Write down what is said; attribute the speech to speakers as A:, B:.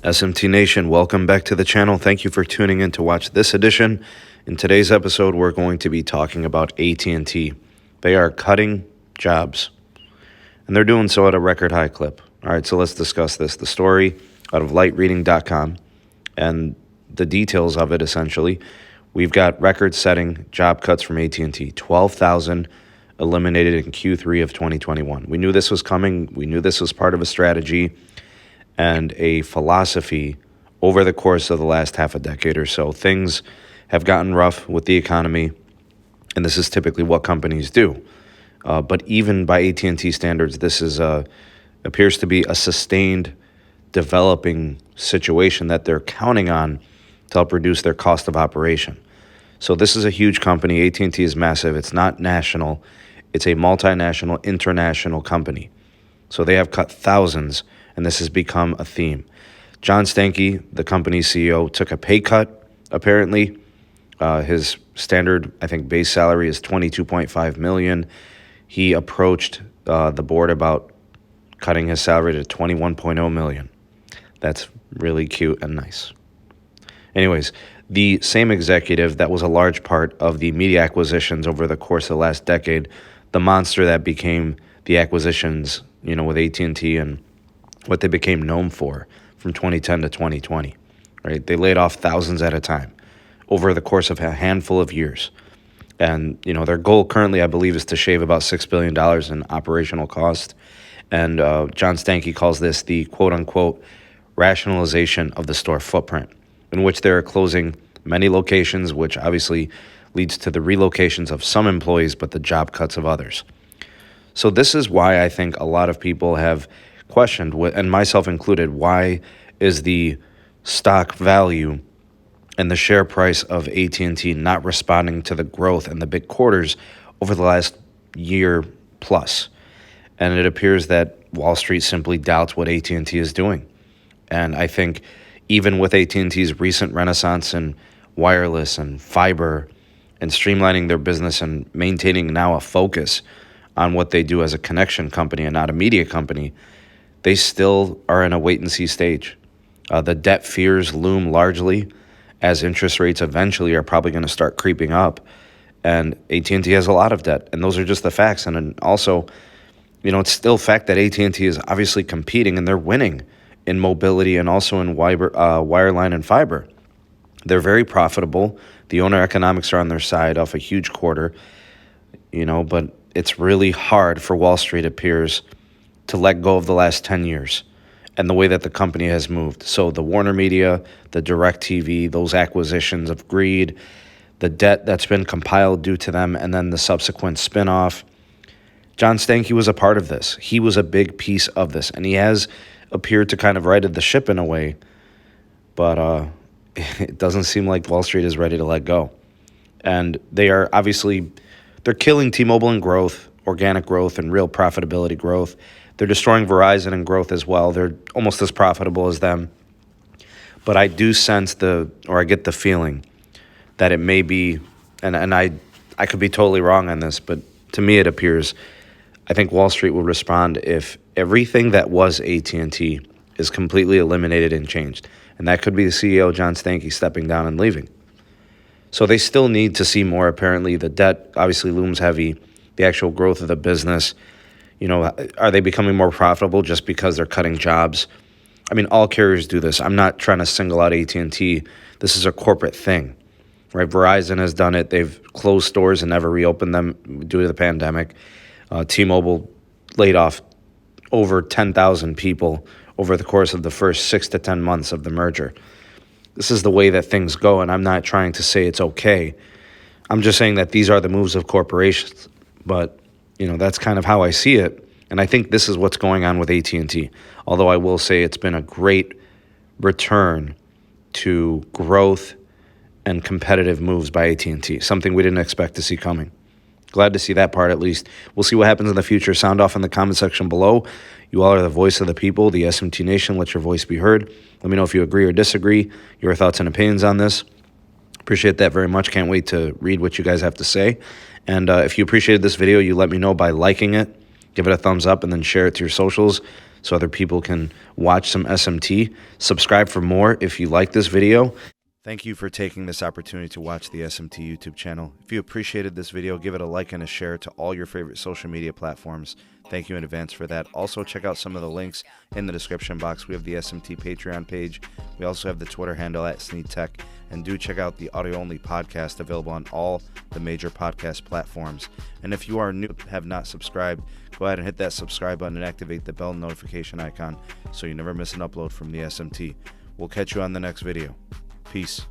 A: SMT Nation, welcome back to the channel. Thank you for tuning in to watch this edition. In today's episode, we're going to be talking about AT&T. They are cutting jobs, and they're doing so at a record high clip. All right, so let's discuss this. The story out of lightreading.com and the details of it, essentially. We've got record-setting job cuts from AT&T, 12,000 eliminated in Q3 of 2021. We knew this was coming. We knew this was part of a strategy and a philosophy over the course of the last half a decade or so. Things have gotten rough with the economy, and this is typically what companies do. But even by AT&T standards, this is appears to be a sustained developing situation that they're counting on to help reduce their cost of operation. So this is a huge company. AT&T is massive. It's not national. It's a multinational, international company. So they have cut thousands, and this has become a theme. John Stankey, the company's CEO, took a pay cut, apparently. His standard, I think, base salary is $22.5 million. He approached the board about cutting his salary to $21.0 million. That's really cute and nice. Anyways, the same executive that was a large part of the media acquisitions over the course of the last decade, the monster that became the acquisitions, with AT&T and what they became known for from 2010 to 2020, right? They laid off thousands at a time over the course of a handful of years. And, their goal currently, I believe, is to shave about $6 billion in operational cost. And John Stankey calls this the quote-unquote rationalization of the store footprint, in which they're closing many locations, which obviously leads to the relocations of some employees, but the job cuts of others. So this is why I think a lot of people have questioned, and myself included, why is the stock value and the share price of AT&T not responding to the growth and the big quarters over the last year plus? And it appears that Wall Street simply doubts what AT&T is doing. And I think even with AT&T's recent renaissance in wireless and fiber and streamlining their business and maintaining now a focus on what they do as a connection company and not a media company, they still are in a wait-and-see stage. The debt fears loom largely as interest rates eventually are probably going to start creeping up. And AT&T has a lot of debt, and those are just the facts. And then also, it's still a fact that AT&T is obviously competing, and they're winning in mobility and also in wireline and fiber. They're very profitable. The owner economics are on their side off a huge quarter, but it's really hard for Wall Street, it appears, to let go of the last 10 years and the way that the company has moved. So the Warner Media, the DirecTV, those acquisitions of greed, the debt that's been compiled due to them, and then the subsequent spinoff. John Stankey was a part of this. He was a big piece of this, and he has appeared to kind of righted the ship in a way, but it doesn't seem like Wall Street is ready to let go. And they're killing T-Mobile in growth, organic growth, and real profitability growth. They're destroying Verizon in growth as well. They're almost as profitable as them. But I do sense I get the feeling that it may be, and I could be totally wrong on this, but to me it appears, I think Wall Street will respond if everything that was AT&T is completely eliminated and changed. And that could be the CEO, John Stankey, stepping down and leaving. So they still need to see more, apparently. The debt obviously looms heavy. The actual growth of the business, are they becoming more profitable just because they're cutting jobs? I mean, all carriers do this. I'm not trying to single out AT&T. This is a corporate thing, right? Verizon has done it. They've closed stores and never reopened them due to the pandemic. T-Mobile laid off over 10,000 people over the course of the first 6 to 10 months of the merger. This is the way that things go, and I'm not trying to say it's okay. I'm just saying that these are the moves of corporations. But, that's kind of how I see it. And I think this is what's going on with AT&T. Although I will say it's been a great return to growth and competitive moves by AT&T, something we didn't expect to see coming. Glad to see that part at least. We'll see what happens in the future. Sound off in the comment section below. You all are the voice of the people, the SMT Nation. Let your voice be heard. Let me know if you agree or disagree, your thoughts and opinions on this. Appreciate that very much. Can't wait to read what you guys have to say. And if you appreciated this video, you let me know by liking it, give it a thumbs up, and then share it to your socials. so other people can watch some SMT. Subscribe for more if you like this video. Thank you for taking this opportunity to watch the SMT YouTube channel. If you appreciated this video, give it a like and a share to all your favorite social media platforms. Thank you in advance for that. Also, check out some of the links in the description box. We have the SMT Patreon page. We also have the Twitter handle at SneedTech. And do check out the audio-only podcast available on all the major podcast platforms. And if you are new, have not subscribed, go ahead and hit that subscribe button and activate the bell notification icon so you never miss an upload from the SMT. We'll catch you on the next video. Peace.